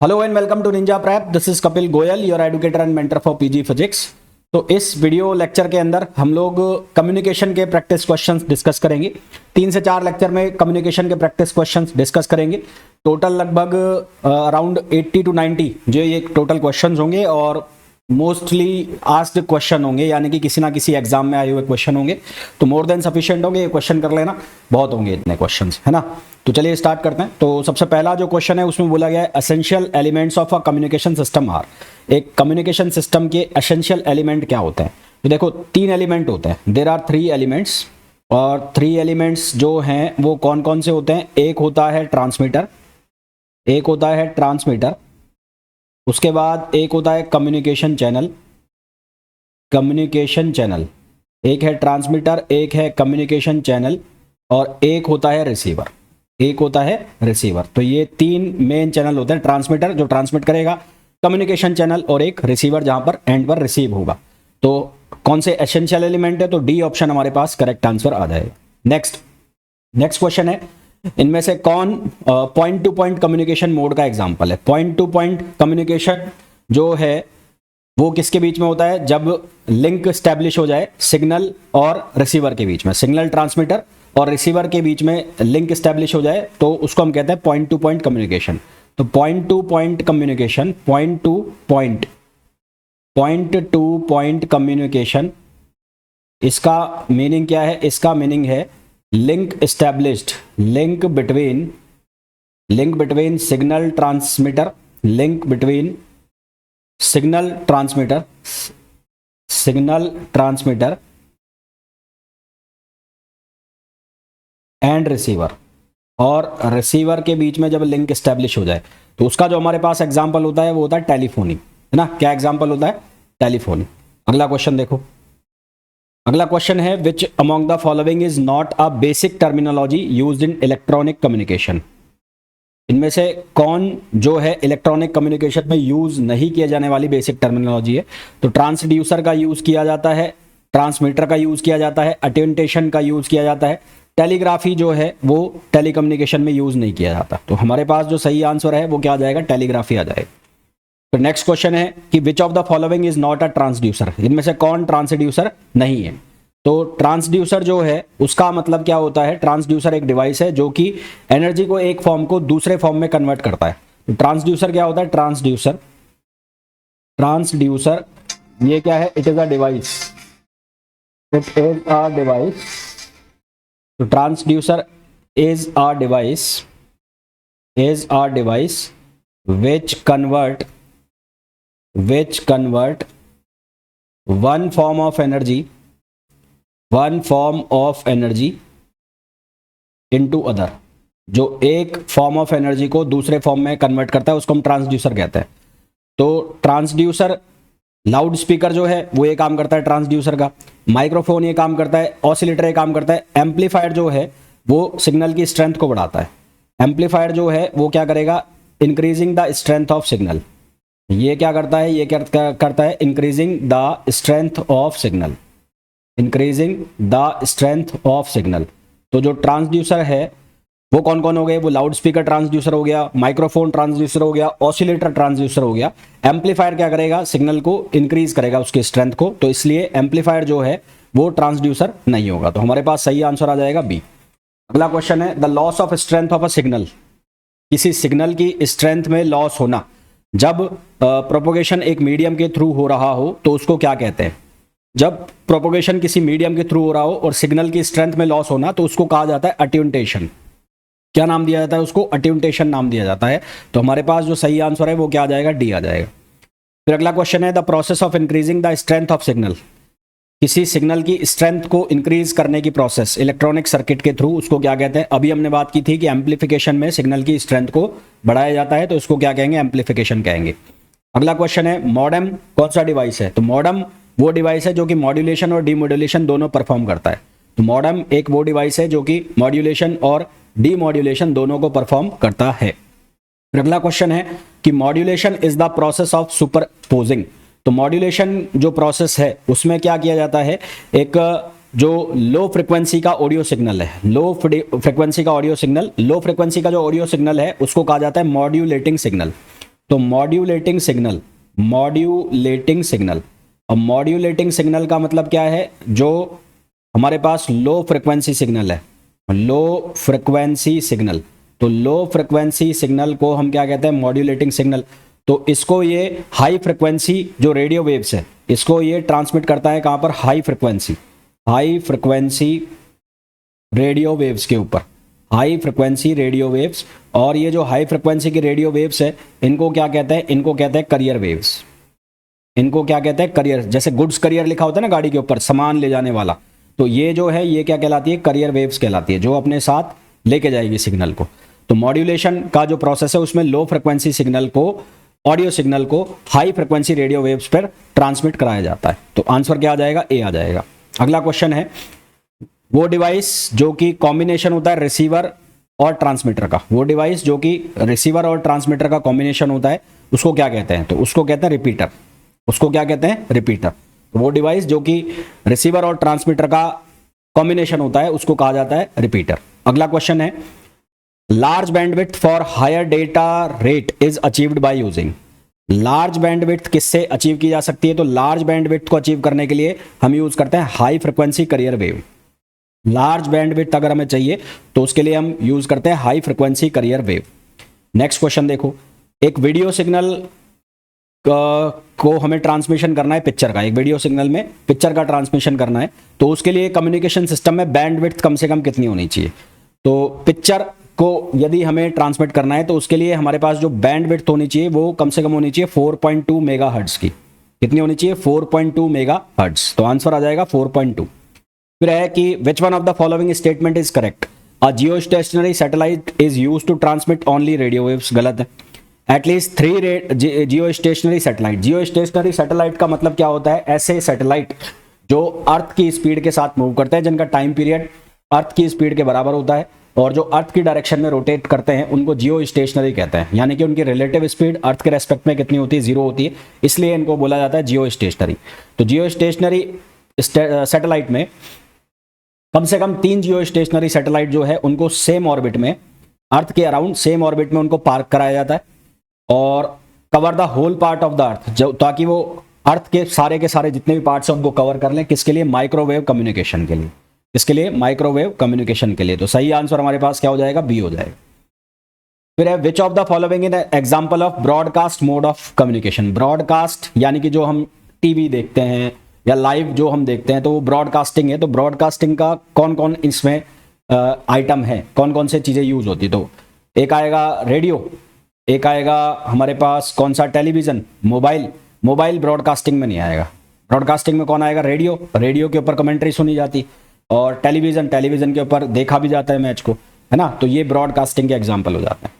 Hello and welcome to ninja prep. This is Kapil Goyal, your educator and mentor for PG physics. तो इस video lecture के अंदर हम लोग कम्युनिकेशन के प्रैक्टिस क्वेश्चंस डिस्कस करेंगे। 3 से 4 लेक्चर में कम्युनिकेशन के प्रैक्टिस क्वेश्चंस डिस्कस करेंगे। टोटल लगभग अराउंड 80 टू 90 जो ये टोटल क्वेश्चंस होंगे और मोस्टली आस्क्ड क्वेश्चन होंगे, यानी कि किसी ना किसी एग्जाम में आए हुए क्वेश्चन होंगे। तो मोर देन सफिशिएंट होंगे, ये क्वेश्चन कर लेना, बहुत होंगे इतने क्वेश्चंस, है ना। तो चलिए स्टार्ट करते हैं। तो सबसे पहला जो क्वेश्चन है उसमें बोला गया है essential elements of a communication system are. एक कम्युनिकेशन सिस्टम के एसेंशियल एलिमेंट क्या होते हैं? तो देखो 3 एलिमेंट होते हैं, देयर आर 3 एलिमेंट्स। और 3 एलिमेंट्स जो हैं वो कौन कौन से होते हैं? एक होता है ट्रांसमीटर, एक होता है ट्रांसमीटर, उसके बाद एक होता है कम्युनिकेशन चैनल। कम्युनिकेशन चैनल एक है ट्रांसमीटर, एक है कम्युनिकेशन चैनल और एक होता है रिसीवर, एक होता है रिसीवर। तो ये 3 मेन चैनल होते हैं, ट्रांसमीटर जो ट्रांसमिट करेगा, कम्युनिकेशन चैनल और एक रिसीवर जहां पर एंड पर रिसीव होगा। तो कौन से एसेंशियल एलिमेंट है? तो डी ऑप्शन हमारे पास करेक्ट आंसर आ जाएगा। नेक्स्ट क्वेश्चन है, इनमें से कौन point two point communication mode का एग्जांपल है? पॉइंट टू पॉइंट कम्युनिकेशन जो है वो किसके बीच में होता है? जब लिंक स्टैब्लिश हो जाए सिग्नल और रिसीवर के बीच में, सिग्नल ट्रांसमीटर और रिसीवर के बीच में लिंक स्टैब्लिश हो जाए तो उसको हम कहते हैं पॉइंट टू पॉइंट कम्युनिकेशन। तो point two point communication, point two point communication, इसका मीनिंग क्या है? इसका मीनिंग है link established, link between signal transmitter, link between signal transmitter and receiver, और रिसीवर के बीच में जब लिंक एस्टैब्लिश हो जाए तो उसका जो हमारे पास एग्जांपल होता है वो होता है टेलीफोनी, है ना। क्या एग्जांपल होता है? टेलीफोनी। अगला क्वेश्चन देखो, अगला क्वेश्चन है which among the following is not a basic terminology used in electronic communication. इनमें से कौन जो है इलेक्ट्रॉनिक कम्युनिकेशन में यूज नहीं किया जाने वाली बेसिक टर्मिनोलॉजी है? तो ट्रांसड्यूसर का यूज किया जाता है, ट्रांसमीटर का यूज किया जाता है, अटेंटेशन का यूज किया जाता है, टेलीग्राफी जो है वो टेलीकम्युनिकेशन में यूज नहीं किया जाता। तो हमारे पास जो सही आंसर है वो क्या आ जाएगा? टेलीग्राफी आ जाएगा। तो नेक्स्ट क्वेश्चन है कि which of the following is not a transducer. इनमें से कौन ट्रांसड्यूसर नहीं है? तो ट्रांसड्यूसर जो है उसका मतलब क्या होता है? ट्रांसड्यूसर एक डिवाइस है जो कि एनर्जी को एक फॉर्म को दूसरे फॉर्म में कन्वर्ट करता है। तो ट्रांसड्यूसर क्या होता है? ट्रांसड्यूसर ये क्या है? It is a device, it is a device. तो transducer is a device which convert one form of energy into other। जो एक फॉर्म ऑफ एनर्जी को दूसरे फॉर्म में कन्वर्ट करता है उसको हम ट्रांसड्यूसर कहते हैं। तो ट्रांसड्यूसर, लाउड स्पीकर जो है वो ये काम करता है ट्रांसड्यूसर का, माइक्रोफोन ये काम करता है, ऑसिलेटर ये काम करता है, एम्पलीफायर जो है वो सिग्नल की स्ट्रेंथ को बढ़ाता है। एम्पलीफायर जो है वो क्या करेगा? Increasing the strength of signal. ये क्या करता है? ये क्या करता है? Increasing the strength of signal, increasing the strength of signal. तो जो ट्रांसड्यूसर है वो कौन कौन हो गए? वो लाउड स्पीकर ट्रांसड्यूसर हो गया, माइक्रोफोन ट्रांसड्यूसर हो गया, ऑसिलेटर ट्रांसड्यूसर हो गया। एम्पलीफायर क्या करेगा? सिग्नल को इंक्रीज करेगा, उसकी स्ट्रेंथ को। तो इसलिए एम्पलीफायर जो है वो ट्रांसड्यूसर नहीं होगा। तो हमारे पास सही आंसर आ जाएगा बी। अगला क्वेश्चन है the loss of strength of a signal. किसी सिग्नल की स्ट्रेंथ में लॉस होना, जब प्रोपोगेशन एक मीडियम के थ्रू हो रहा हो तो उसको क्या कहते हैं? जब प्रोपोगेशन किसी मीडियम के थ्रू हो रहा हो और सिग्नल की स्ट्रेंथ में लॉस होना तो उसको कहा जाता है अट्यूनटेशन। क्या नाम दिया जाता है उसको? अट्यूनटेशन नाम दिया जाता है। तो हमारे पास जो सही आंसर है वो क्या आ जाएगा? डी आ जाएगा। फिर अगला क्वेश्चन है the process of increasing the strength of signal. किसी सिग्नल की स्ट्रेंथ को इंक्रीज करने की प्रोसेस इलेक्ट्रॉनिक सर्किट के थ्रू, उसको क्या कहते हैं? अभी हमने बात की थी कि एम्पलीफिकेशन में सिग्नल की स्ट्रेंथ को बढ़ाया जाता है तो इसको क्या कहेंगे? एम्पलीफिकेशन कहेंगे। अगला क्वेश्चन है मॉडेम कौन सा डिवाइस है? तो मॉडेम वो डिवाइस है जो कि मॉड्यूलेशन और डीमॉड्यूलेशन दोनों परफॉर्म करता है। तो मॉडेम एक वो डिवाइस है जो कि मॉड्यूलेशन और डीमॉड्यूलेशन दोनों को परफॉर्म करता है। फिर अगला क्वेश्चन है कि modulation is the process of superposing. तो मॉड्यूलेशन जो प्रोसेस है उसमें क्या किया जाता है? एक जो लो फ्रिक्वेंसी का ऑडियो सिग्नल है, लो फ्रिक्वेंसी का जो ऑडियो सिग्नल है उसको कहा जाता है मॉड्यूलेटिंग सिग्नल। तो मॉड्यूलेटिंग सिग्नल, मॉड्यूलेटिंग सिग्नल, और मॉड्यूलेटिंग सिग्नल का मतलब क्या है, जो हमारे पास लो फ्रिक्वेंसी सिग्नल है, लो फ्रिक्वेंसी सिग्नल, तो लो फ्रिक्वेंसी सिग्नल को हम क्या कहते हैं, मॉड्यूलेटिंग सिग्नल। तो इसको ये हाई फ्रिक्वेंसी जो रेडियो वेव्स है, इसको ये ट्रांसमिट करता है कहां पर, हाई फ्रिक्वेंसी रेडियो वेव्स के ऊपर, हाई फ्रिक्वेंसी रेडियो वेव्स। और ये जो हाई फ्रिक्वेंसी की रेडियो वेव्स है, इनको क्या कहते हैं, इनको कहते हैं करियर वेव्स। इनको क्या कहते हैं, करियर, जैसे गुड्स करियर लिखा होता है ना गाड़ी के ऊपर, सामान ले जाने वाला, तो ये जो है ये क्या कहलाती है, करियर वेव्स कहलाती है, जो अपने साथ लेके जाएगी सिग्नल को। तो मॉड्यूलेशन का जो प्रोसेस है उसमें लो फ्रिक्वेंसी सिग्नल को, ऑडियो सिग्नल को हाई फ्रिक्वेंसी रेडियो वेव्स पर ट्रांसमिट कराया जाता है। तो आंसर क्या आ जाएगा, ए आ जाएगा। अगला क्वेश्चन है, वो डिवाइस जो कि कॉम्बिनेशन होता है रिसीवर और ट्रांसमीटर का, वो डिवाइस जो कि रिसीवर और ट्रांसमीटर का कॉम्बिनेशन होता है, उसको क्या कहते हैं, तो उसको कहते हैं रिपीटर। उसको क्या कहते हैं, रिपीटर। तो वो डिवाइस जो कि रिसीवर और ट्रांसमीटर का कॉम्बिनेशन होता है उसको कहा जाता है रिपीटर। अगला क्वेश्चन है, large bandwidth for higher data rate is achieved by using. Large bandwidth किससे अचीव की जा सकती है, तो लार्ज बैंडविड्थ को अचीव करने के लिए हम यूज करते हैं high frequency career wave. Large bandwidth अगर हमें चाहिए तो उसके लिए हम यूज करते हैं high frequency career wave. Next question देखो, एक वीडियो सिग्नल को हमें ट्रांसमिशन करना है पिक्चर का, एक वीडियो सिग्नल में पिक्चर का ट्रांसमिशन करना है, तो उसके लिए कम्युनिकेशन सिस्टम में बैंडविड्थ कम से कम कितनी होनी चाहिए। तो पिक्चर को यदि हमें ट्रांसमिट करना है तो उसके लिए हमारे पास जो बैंडविड्थ होनी चाहिए वो कम से कम होनी चाहिए 4.2 मेगाहर्ट्ज की। कितनी होनी चाहिए, 4.2 मेगाहर्ट्ज। तो आंसर आ जाएगा 4.2। फिर है कि which one of the following statement is correct, a geostationary satellite is used to transmit only radio waves. गलत है। At least 3 geostationary satellite, geostationary satellite का मतलब क्या होता है, ऐसे सैटेलाइट जो अर्थ की स्पीड के साथ मूव करते हैं, जिनका टाइम पीरियड अर्थ की स्पीड के बराबर होता है और जो अर्थ की डायरेक्शन में रोटेट करते हैं उनको जियो स्टेशनरी कहते हैं। यानी कि उनकी रिलेटिव स्पीड अर्थ के रेस्पेक्ट में कितनी होती है, 0 होती है, इसलिए इनको बोला जाता है जियो स्टेशनरी। तो जियो स्टेशनरी सैटेलाइट में कम से कम 3 जियो स्टेशनरी सैटेलाइट जो है उनको सेम ऑर्बिट में, अर्थ के अराउंड सेम ऑर्बिट में उनको पार्क कराया जाता है और cover the whole part of the earth, जो ताकि वो अर्थ के सारे जितने भी पार्ट्स हैं उनको कवर कर लें। किसके लिए, माइक्रोवेव कम्युनिकेशन के लिए। इसके लिए माइक्रोवेव कम्युनिकेशन के लिए। तो सही आंसर हमारे पास क्या हो जाएगा, बी हो जाएगा। फिर है which of the following in example of broadcast mode of communication. Broadcast यानी कि जो हम टीवी देखते हैं या लाइव जो हम देखते हैं तो वो ब्रॉडकास्टिंग है। तो ब्रॉडकास्टिंग का कौन कौन इसमें आइटम है, कौन कौन से चीजें यूज होती है, तो एक आएगा रेडियो, एक आएगा हमारे पास कौन सा, टेलीविजन, मोबाइल ब्रॉडकास्टिंग में नहीं आएगा। ब्रॉडकास्टिंग में कौन आएगा, रेडियो के ऊपर कमेंट्री सुनी जाती, और टेलीविजन के ऊपर देखा भी जाता है मैच को, है ना। तो ये ब्रॉडकास्टिंग के एग्जांपल हो जाते हैं।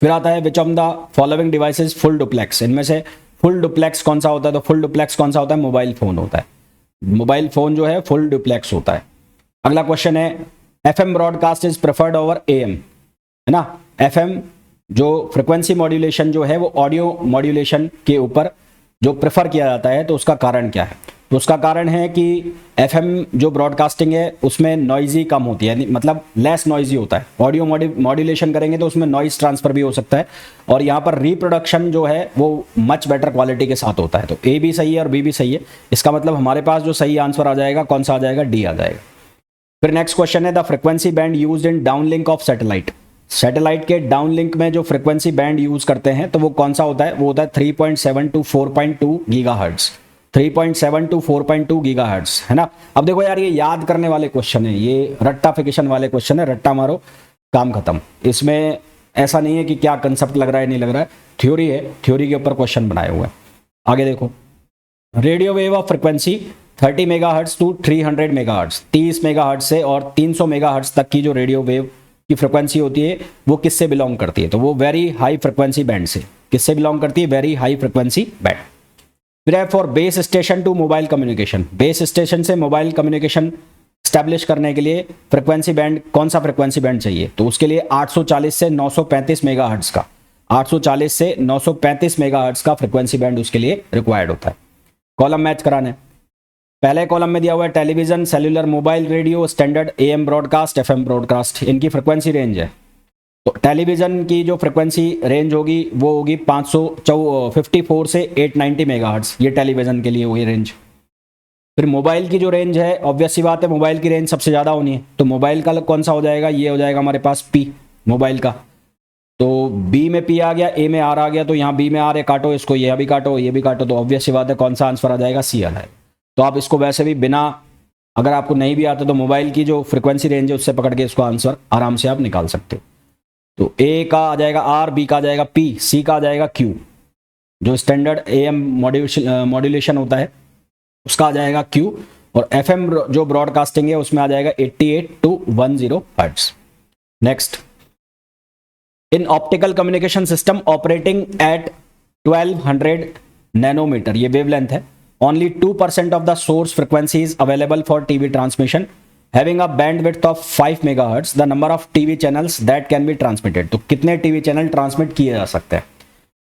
फिर आता है which of the following devices full duplex. इनमें से फुल डुप्लेक्स कौन सा होता है, तो फुल डुप्लेक्स कौन सा होता है, मोबाइल फोन होता है। मोबाइल फोन जो है फुल डुप्लेक्स होता है। अगला क्वेश्चन है, FM broadcast is preferred over am, है ना। एफएम जो फ्रिक्वेंसी मॉड्यूलेशन जो है वो ऑडियो मॉड्यूलेशन के ऊपर जो प्रेफर किया जाता है, तो उसका कारण क्या है, तो उसका कारण है कि एफएम जो ब्रॉडकास्टिंग है उसमें नॉइजी कम होती है, मतलब लेस नॉइजी होता है। ऑडियो मॉड्यूलेशन करेंगे तो उसमें नॉइज ट्रांसफर भी हो सकता है, और यहाँ पर रिप्रोडक्शन जो है वो मच बेटर क्वालिटी के साथ होता है। तो ए भी सही है और बी भी सही है। इसका मतलब हमारे पास जो सही आंसर आ जाएगा कौन सा आ जाएगा, डी आ जाएगा। फिर नेक्स्ट क्वेश्चन है, the frequency band used in downlink of satellite. Satellite के डाउनलिंक में जो फ्रिक्वेंसी बैंड यूज करते हैं तो वो कौन सा होता है, वो होता है 3.7 to 4.2 गीगाहर्ट्ज। 3.7 to 4.2 गीगाहर्ट्ज, है ना। अब देखो यार, ये याद करने वाले क्वेश्चन है, ये रट्टाफिकेशन वाले क्वेश्चन है, रट्टा मारो काम खत्म। इसमें ऐसा नहीं है कि क्या कंसेप्ट लग रहा है नहीं लग रहा है, थ्योरी है, थ्योरी के ऊपर क्वेश्चन बनाए हुए हैं। आगे देखो, radio wave of frequency 30 megahertz to 300 megahertz, 30 megahertz से और 300 मेगाहर्ट्ज तक की जो रेडियो वेव की फ्रिक्वेंसी होती है वो किससे बिलोंग करती है, तो वो वेरी हाई फ्रिक्वेंसी बैंड से। किससे बिलोंग करती है, वेरी हाई फ्रिक्वेंसी बैंड। फिर है for base station to mobile communication. Base station से मोबाइल कम्युनिकेशन स्टैब्लिश करने के लिए फ्रिक्वेंसी बैंड, कौन सा फ्रिक्वेंसी बैंड चाहिए, तो उसके लिए 840 से 935 मेगाहर्ट्ज का, 840 से 935 मेगाहर्ट्ज का फ्रिक्वेंसी बैंड उसके लिए रिक्वायर्ड होता है। कॉलम मैच कराने, पहले कॉलम में दिया हुआ है television, cellular, mobile, radio, standard, am broadcast, FM broadcast. इनकी फ्रिक्वेंसी रेंज है तो टेलीविज़न की जो फ्रिक्वेंसी रेंज होगी वो होगी 554 से 890 मेगाहर्ट्ज़, ये टेलीविज़न के लिए हुई रेंज। फिर मोबाइल की जो रेंज है, ऑब्वियस सी बात है मोबाइल की रेंज सबसे ज़्यादा होनी है, तो मोबाइल का कौन सा हो जाएगा, ये हो जाएगा हमारे पास पी मोबाइल का। तो बी में पी आ गया, ए में आर आ गया, तो यहाँ बी में आर है, काटो इसको, ये भी काटो, ये भी काटो, तो ऑब्वियस सी बात है कौन सा आंसर आ जाएगा, सी आ जाएगा। तो आप इसको वैसे भी बिना, अगर आपको नहीं भी आता तो मोबाइल की जो फ्रिक्वेंसी रेंज है उससे पकड़ के इसको आंसर आराम से आप निकाल सकते हो। तो ए का आ जाएगा आर, बी का आ जाएगा पी, सी का आ जाएगा क्यू, जो स्टैंडर्ड एएम मॉड्यूलेशन होता है उसका आ जाएगा क्यू, और एफएम जो ब्रॉडकास्टिंग है उसमें आ जाएगा 88 to 10 hertz. Next, in optical communication system operating at 1200 nanometre, ये वेवलेंथ है, only 2% of the source frequency is available for TV transmission having a bandwidth of 5 megahertz, the number of TV channels that can be transmitted. तो कितने TV channel transmit किए जा सकते हैं?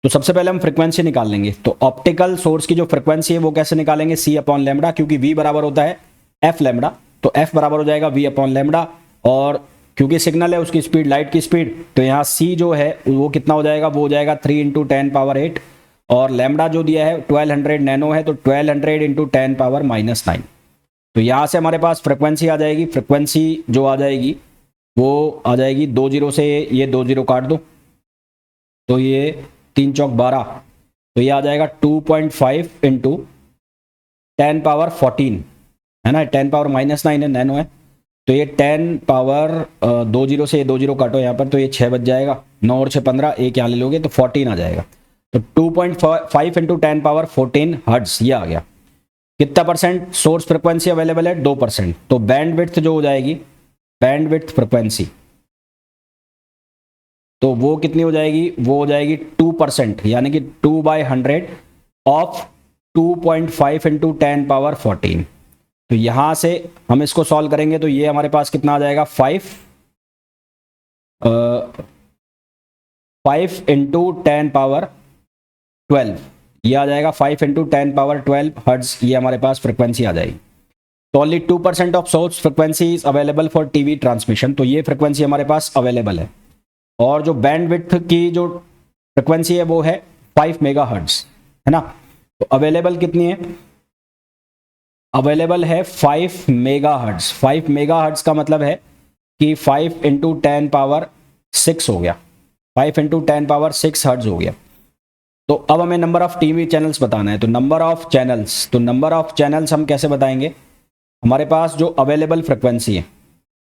तो सबसे पहले हम फ्रीक्वेंसी निकाल लेंगे। तो ऑप्टिकल सोर्स की जो फ्रीक्वेंसी है वो कैसे निकालेंगे, सी अपॉन लैम्बडा, क्योंकि वी बराबर होता है एफ लैम्बडा, तो एफ बराबर हो जाएगा वी अपॉन लैम्बडा, और क्योंकि सिग्नल है उसकी स्पीड, लाइट की स्पीड, तो यहाँ सी जो है वो कितना हो जाएगा, वो हो जाएगा 3 × 10⁻8, और लैम्बडा जो दिया है 1200 नैनो है, तो 1200 × 10⁻⁹। तो यहाँ से हमारे पास फ्रिक्वेंसी आ जाएगी, फ्रिक्वेंसी जो आ जाएगी वो आ जाएगी 20 से, ये 20 काट दो, तो ये 3 चौक 12, तो ये आ जाएगा 2.5 × 10⁻14 है ना, 10⁻⁹ है, नैनो है, तो ये 10⁻20 से 20 काटो यहाँ पर, तो ये 6 बच जाएगा, 9 और 6 15, एक यहाँ ले लोगे तो 14 आ जाएगा। तो 2.5 × 10⁻14 हर्ट्ज ये आ गया। कितना परसेंट सोर्स फ्रिक्वेंसी अवेलेबल है, 2%। तो बैंडविड्थ जो हो जाएगी, बैंडविड्थ फ्रिक्वेंसी, तो वो कितनी हो जाएगी, वो हो जाएगी 2%, यानी कि 2/100 ऑफ 2.5 × 10⁻14। तो यहां से हम इसको सॉल्व करेंगे तो ये हमारे पास कितना आ जाएगा, 5 × 10⁻12, ये आ जाएगा 5 × 10⁻12 हर्ट्ज, ये हमारे पास फ्रिक्वेंसी आ जाएगी। तो only 2% of source frequency is available for TV transmission, तो ये फ्रिक्वेंसी हमारे पास अवेलेबल है। और जो बैंडविड्थ की जो फ्रिक्वेंसी है वो है 5 मेगाहर्ट्ज, है ना। तो अवेलेबल कितनी है, अवेलेबल है 5 मेगाहर्ट्ज। 5 मेगाहर्ट्ज का मतलब है कि 5 × 10⁻6 हो गया, 5 × 10⁻6 हर्ट्ज हो गया। तो अब हमें नंबर ऑफ टीवी चैनल्स बताना है, तो नंबर ऑफ चैनल्स, तो नंबर ऑफ चैनल्स हम कैसे बताएंगे, हमारे पास जो अवेलेबल फ्रिक्वेंसी है,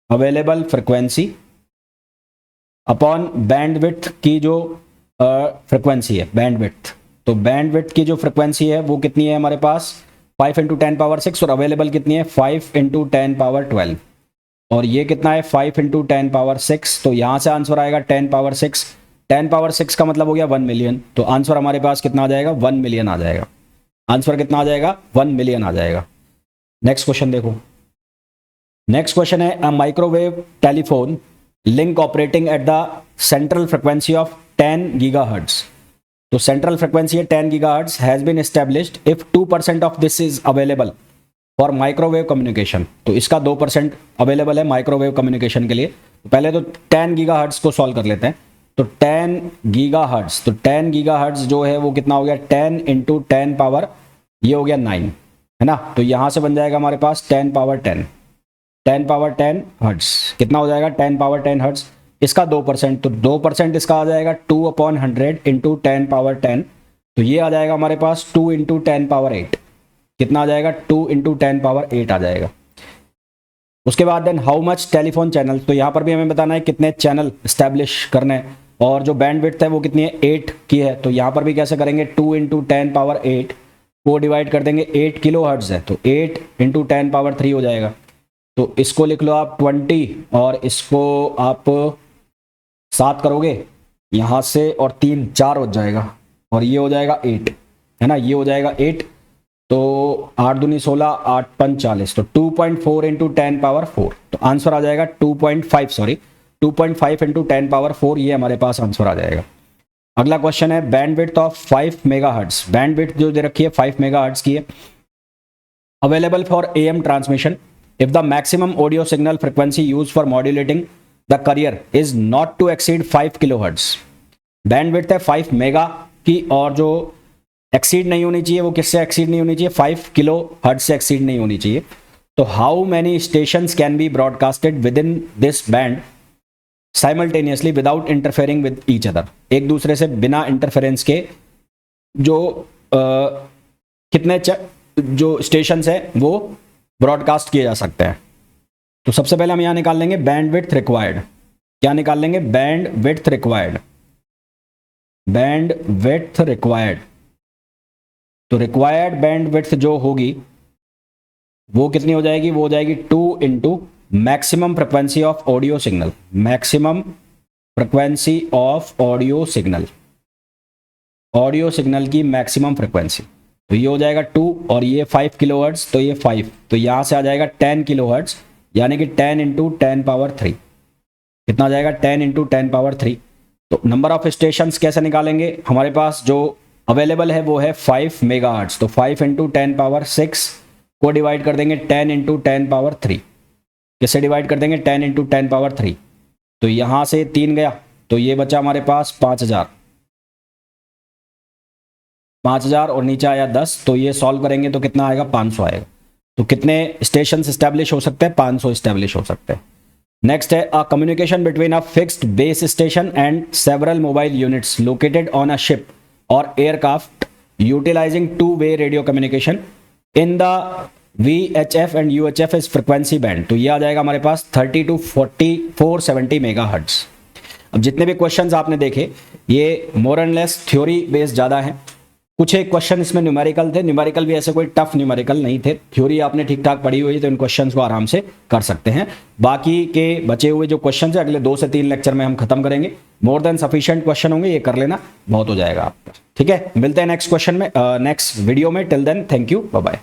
अवेलेबल फ्रिक्वेंसी अपॉन बैंडविड्थ की जो फ्रिक्वेंसी है, बैंडविड्थ, तो बैंडविड्थ की जो फ्रिक्वेंसी है वो कितनी है हमारे पास, 5 × 10⁻6, और अवेलेबल कितनी है, 5 × 10⁻12, और ये कितना है, 5 × 10⁻6, तो यहाँ से आंसर आएगा 10⁻6, 10⁻6 का मतलब हो गया 1 मिलियन, तो आंसर हमारे पास कितना आ जाएगा, 1 मिलियन आ जाएगा। आंसर कितना आ जाएगा, 1 मिलियन आ जाएगा। नेक्स्ट क्वेश्चन देखो, नेक्स्ट क्वेश्चन है, a microwave telephone link operating at the central frequency of 10 gigahertz, तो सेंट्रल फ्रिक्वेंसी है 10 gigahertz, has been established if 2% of this is available for microwave communication, तो इसका 2% अवेलेबल है microwave communication के लिए। तो पहले तो 10 गीगाहर्ट्ज को सॉल्व कर लेते हैं, तो 10 गीगाहर्ट्ज, तो 10 गीगाहर्ट्ज जो है वो कितना हो गया, 10 × 10 पावर, ये हो गया 9, है ना। तो यहाँ से बन जाएगा हमारे पास 10⁻10 हर्ट्ज, कितना हो जाएगा, 10⁻10 हर्ट्ज, इसका 2%, तो 2% इसका आ जाएगा 2/100 × 10⁻10, तो ये आ जाएगा हमारे पास 2 × 10⁻8, कितना आ जाएगा, 2 × 10⁻8 आ जाएगा। उसके बाद then how much telephone channel, तो यहाँ पर भी हमें बताना है कितने चैनल स्टैब्लिश करने हैं, और जो बैंडविड्थ है वो कितनी है, 8 की है, तो यहाँ पर भी कैसे करेंगे, 2 × 10⁻8 को डिवाइड कर देंगे, 8 किलो हर्ट्ज है तो 8 × 10⁻3 हो जाएगा, तो इसको लिख लो आप 20, और इसको आप 7 करोगे यहाँ से, और 3 4 हो जाएगा, और ये हो जाएगा 8, है ना, ये हो जाएगा 8, तो 8 दूनी 16, 8 पंच 40, तो 2.4 × 10⁻4, तो आंसर आ जाएगा 2.5 × 10⁻4, ये हमारे पास आंसर आ जाएगा। अगला क्वेश्चन है, बैंडविड्थ ऑफ 5 मेगाहर्ट्ज, बैंडविड्थ जो दे रखी है 5 मेगाहर्ट्ज की है, available for AM transmission if the maximum audio signal frequency use for modulating the carrier is not to exceed 5 kilohertz. Bandwidth है 5 मेगा की, और जो एक्सीड नहीं होनी चाहिए वो किससे एक्सीड नहीं होनी चाहिए, 5 किलोहर्ट्ज से एक्सीड नहीं होनी चाहिए। तो how many stations can be broadcasted with in this band simultaneously without interfering with each other. एक दूसरे से बिना इंटरफेरेंस के जो कितने जो स्टेशंस है वो ब्रॉडकास्ट किए जा सकते हैं। तो सबसे पहले हम यहां निकाल लेंगे बैंडविड्थ रिक्वायर्ड। क्या निकाल लेंगे, बैंडविड्थ रिक्वायर्ड, बैंडविड्थ रिक्वायर्ड। तो रिक्वायर्ड बैंडविड्थ जो होगी वो कितनी हो जाएगी, वो हो जाएगी 2 into maximum frequency of audio signal, maximum frequency of audio signal, audio signal की मैक्सिमम फ्रिक्वेंसी। तो ये हो जाएगा 2 और ये 5 किलोहर्ट्ज, तो ये 5, तो यहां से आ जाएगा 10 किलोहर्ट्ज, यानी कि 10 इंटू 10 पावर 3। कितना आ जाएगा, 10 इंटू 10 पावर 3। तो नंबर ऑफ स्टेशंस कैसे निकालेंगे, हमारे पास जो अवेलेबल है वो है 5 मेगाहर्ट्ज, तो 5 इंटू 10 पावर 6 को डिवाइड कर देंगे 10 इंटू 10 पावर 3। किससे डिवाइड कर देंगे, 10 इंटू 10 पावर 3। तो यहां से 3 गया, तो ये बचा हमारे पास 5000, 5000 और नीचे आया 10, तो ये सॉल्व करेंगे तो कितना आएगा, 500 आएगा। तो कितने स्टेशन स्टैब्लिश हो सकते हैं, 500 स्टैब्लिश हो सकते हैं। नेक्स्ट है a communication between a fixed base station and several mobile units located on a ship और aircraft utilising two way radio communication in the VHF and UHF is frequency band. तो ये आ जाएगा हमारे पास 30 to 470 megahertz. अब जितने भी questions आपने देखे ये more and less theory based ज़्यादा है। कुछ एक क्वेश्चन इसमें न्यूमेरिकल थे, न्यूमेरिकल भी ऐसे कोई टफ न्यूमेरिकल नहीं थे, थ्योरी आपने ठीक ठाक पढ़ी हुई तो इन क्वेश्चंस को आराम से कर सकते हैं। बाकी के बचे हुए जो क्वेश्चंस है अगले 2 से 3 लेक्चर में हम खत्म करेंगे। मोर देन सफिशिएंट क्वेश्चन होंगे, ये कर लेना बहुत हो जाएगा आपका। ठीक है, मिलते हैं नेक्स्ट क्वेश्चन में, नेक्स्ट वीडियो में। Till then thank you, bye bye.